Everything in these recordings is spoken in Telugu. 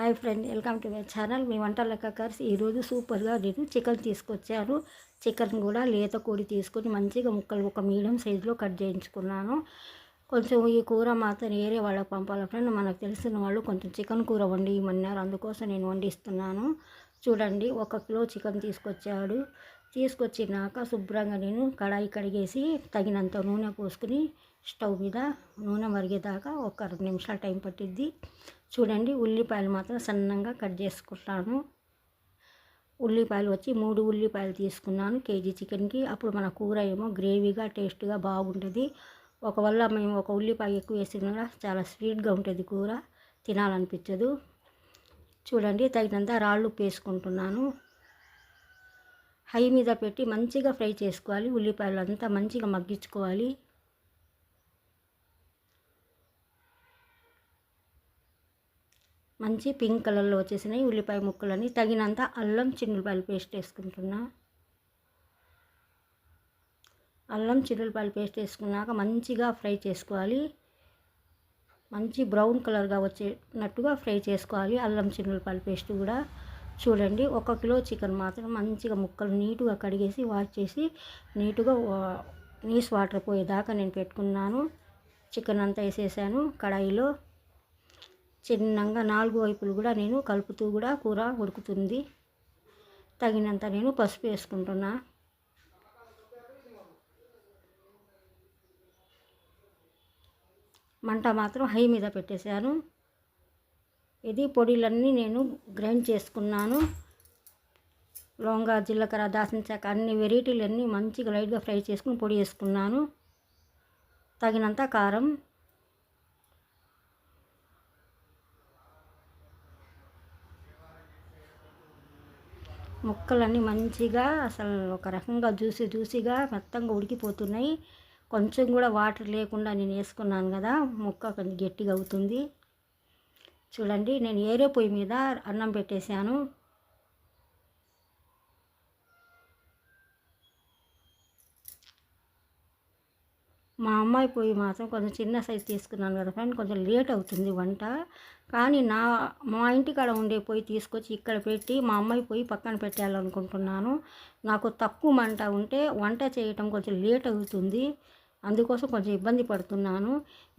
Hi friend, welcome to my channel. మీ వంట లెక్కకర్స్. ఈరోజు సూపర్గా నేను చికెన్ తీసుకొచ్చాను. చికెన్ కూడా లేత కోడి తీసుకొని మంచిగా ముక్కలు ఒక మీడియం సైజులో కట్ చేయించుకున్నాను. కొంచెం ఈ కూర మాత్రం ఏరే వాళ్ళకి పంపాలి ఫ్రెండ్. మనకు తెలిసిన వాళ్ళు కొంచెం చికెన్ కూర వండి ఇమ్మన్నారు, అందుకోసం నేను వండిస్తున్నాను. చూడండి, 1 కిలో చికెన్ తీసుకొచ్చినాక శుభ్రంగా నేను కడాయి కడిగేసి తగినంత నూనె పోసుకుని స్టవ్ మీద నూనె మరిగేదాకా ఒక 2 నిమిషాలు టైం పట్టిద్ది. చూడండి, ఉల్లిపాయలు మాత్రం సన్నంగా కట్ చేసుకుంటాను. ఉల్లిపాయలు వచ్చి 3 ఉల్లిపాయలు తీసుకున్నాను కేజీ చికెన్కి. అప్పుడు మన కూర ఏమో గ్రేవీగా టేస్ట్గా బాగుంటుంది. ఒకవేళ మేము ఒక ఉల్లిపాయ ఎక్కువ వేసినా చాలా స్వీట్గా ఉంటుంది కూర, తినాలనిపించదు. చూడండి, తగినంత రాళ్ళు ఉప్పు వేసుకుంటున్నాను. హై మీద పెట్టి మంచిగా ఫ్రై చేసుకోవాలి. ఉల్లిపాయలు అంతా మంచిగా మగ్గించుకోవాలి. మంచి పింక్ కలర్లో వచ్చేసినాయి ఉల్లిపాయ ముక్కలని. తగినంత అల్లం చిన్నులపాయలు పేస్ట్ వేసుకుంటున్నా. అల్లం చిన్నులపాయలు పేస్ట్ వేసుకున్నాక మంచిగా ఫ్రై చేసుకోవాలి. మంచి బ్రౌన్ కలర్గా వచ్చేటట్టుగా ఫ్రై చేసుకోవాలి అల్లం చిన్నులపాయల పేస్ట్ కూడా. చూడండి, 1 కిలో చికెన్ మాత్రం మంచిగా ముక్కలు నీట్గా కడిగేసి వాష్ చేసి నీట్గా నీస్ వాటర్ పోయేదాకా నేను పెట్టుకున్నాను. చికెన్ అంతా వేసేసాను కడాయిలో. చిన్నగా 4 వైపులు కూడా నేను కలుపుతూ కూడా కూర ఉడుకుతుంది. తగినంత నేను పసుపు వేసుకుంటున్నా. మంట మాత్రం హై మీద పెట్టేశాను. ఇది పొడిలన్నీ నేను గ్రైండ్ చేసుకున్నాను. లవంగా, జీలకర్ర, దాల్చిన చెక్క అన్ని వెరైటీలన్నీ మంచిగా లైట్గా ఫ్రై చేసుకుని పొడి వేసుకున్నాను. తగినంత కారం, ముక్కలన్నీ మంచిగా అసలు ఒక రకంగా జ్యూసీగా మెత్తంగా ఉడికిపోతున్నాయి. కొంచెం కూడా వాటర్ లేకుండా నేను వేసుకున్నాను కదా, ముక్క కొంచెం గట్టిగా అవుతుంది. చూడండి, నేను ఏరే పొయ్యి మీద అన్నం పెట్టేశాను. మా అమ్మాయి పొయ్యి మాత్రం కొంచెం చిన్న సైజు తీసుకున్నాను కదా ఫ్రెండ్, కొంచెం లేట్ అవుతుంది వంట. కానీ మా ఇంటికాడ ఉండే పొయ్యి తీసుకొచ్చి ఇక్కడ పెట్టి మా అమ్మాయి పొయ్యి పక్కన పెట్టాలనుకుంటున్నాను. నాకు తక్కువ మంట ఉంటే వంట చేయటం కొంచెం లేట్ అవుతుంది, అందుకోసం కొంచెం ఇబ్బంది పడుతున్నాను.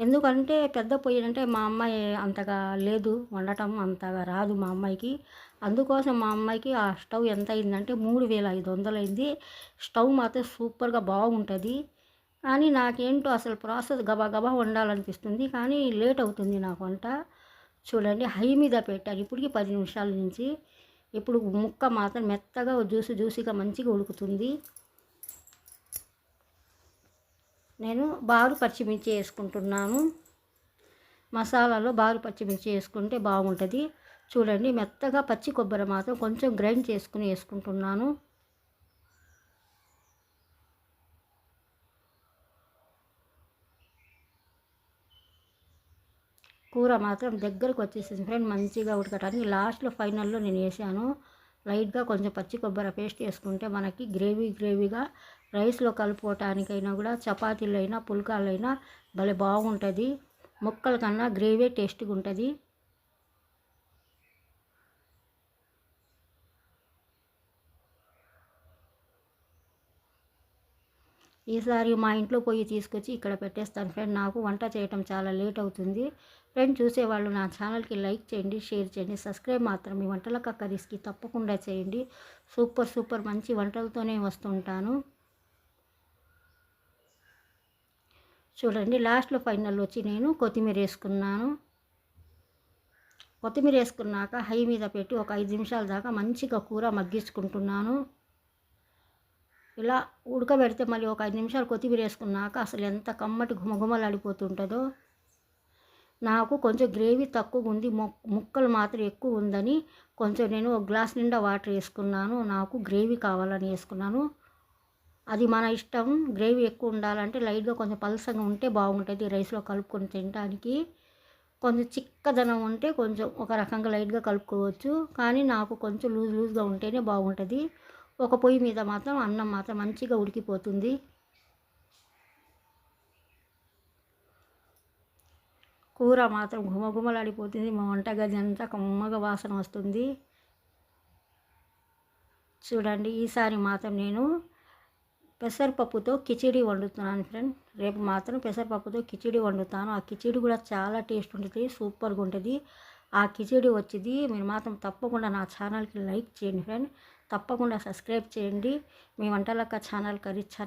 ఎందుకంటే పెద్ద పొయ్యి అంటే మా అమ్మాయి అంతగా లేదు, వండటం అంతగా రాదు మా అమ్మాయికి. అందుకోసం మా అమ్మాయికి ఆ స్టవ్ ఎంత అయిందంటే 3500 అయింది. స్టవ్ మాత్రం సూపర్గా బాగుంటుంది. కానీ నాకేంటో అసలు ప్రాసెస్ గబా వండాలనిపిస్తుంది, కానీ లేట్ అవుతుంది నాకు వంట. చూడండి, హై మీద పెట్టాను ఇప్పటికి 10 నిమిషాల నుంచి. ఇప్పుడు ముక్క మాత్రం మెత్తగా జ్యూసీగా మంచిగా ఉడుకుతుంది. నేను బారు పచ్చిమిర్చి వేసుకుంటున్నాను. మసాలాలో బారు పచ్చిమిర్చి వేసుకుంటే బాగుంటుంది. చూడండి, మెత్తగా పచ్చి కొబ్బరి మాత్రం కొంచెం గ్రైండ్ చేసుకుని వేసుకుంటున్నాను. కూర మాత్రం దగ్గరకు వచ్చేసింది ఫ్రెండ్, మంచిగా ఉడకటానికి. లాస్ట్లో ఫైనల్లో నేను వేసాను లైట్గా కొంచెం పచ్చి కొబ్బరి పేస్ట్ వేసుకుంటే మనకి గ్రేవీగా రైస్లో కలుపుకోవటానికైనా కూడా, చపాతీలైనా పుల్కాలైనా భలే బాగుంటుంది. ముక్కల కన్నా గ్రేవీ టేస్ట్గా ఉంటుంది. ఈసారి మా ఇంట్లో పొయ్యి తీసుకొచ్చి ఇక్కడ పెట్టేస్తాను ఫ్రెండ్. నాకు వంట చేయటం చాలా లేట్ అవుతుంది ఫ్రెండ్. చూసేవాళ్ళు నా ఛానల్కి లైక్ చేయండి, షేర్ చేయండి, సబ్స్క్రైబ్ మాత్రం మీ వంటల కర్రీస్కి తప్పకుండా చేయండి. సూపర్ మంచి వంటలతోనే వస్తుంటాను. చూడండి, లాస్ట్లో ఫైనల్ వచ్చి నేను కొత్తిమీర వేసుకున్నాను. కొత్తిమీర వేసుకున్నాక హై మీద పెట్టి ఒక 5 నిమిషాల దాకా మంచిగా కూర మగ్గించుకుంటున్నాను. ఇలా ఉడకబెడితే మళ్ళీ ఒక 5 నిమిషాలు కొత్తిమీర వేసుకున్నాక అసలు ఎంత కమ్మటి గుమగుమలాడిపోతుంటుందో. నాకు కొంచెం గ్రేవీ తక్కువ ఉంది, ముక్కలు మాత్రం ఎక్కువ ఉందని కొంచెం నేను 1 గ్లాస్ నిండా వాటర్ వేసుకున్నాను. నాకు గ్రేవీ కావాలని వేసుకున్నాను. అది మన ఇష్టం. గ్రేవీ ఎక్కువ ఉండాలంటే లైట్గా కొంచెం పలసంగా ఉంటే బాగుంటుంది రైస్లో కలుపుకొని తినడానికి. కొంచెం చిక్కదనం ఉంటే కొంచెం ఒక రకంగా లైట్గా కలుపుకోవచ్చు, కానీ నాకు కొంచెం లూజ్గా ఉంటేనే బాగుంటుంది. ఒక పొయ్యి మీద మాత్రం అన్నం మాత్రం మంచిగా ఉడికిపోతుంది. కూర మాత్రం గుమగుమలాడిపోతుంది. మా వంటగది అంతా కమ్మగా వాసన వస్తుంది. చూడండి, ఈసారి మాత్రం నేను పెసరపప్పుతో కిచిడి వండుతున్నాను ఫ్రెండ్. రేపు మాత్రం పెసరపప్పుతో కిచిడి వండుతాను. ఆ కిచిడి కూడా చాలా టేస్ట్ ఉంటుంది, సూపర్గా ఉంటుంది. ఆ కిచిడి వచ్చింది మీరు మాత్రం తప్పకుండా నా ఛానల్కి లైక్ చేయండి ఫ్రెండ్. తప్పకుండా సబ్స్క్రైబ్ చేయండి. మీ వంటలక్క ఛానల్ కర్రీ ఛానల్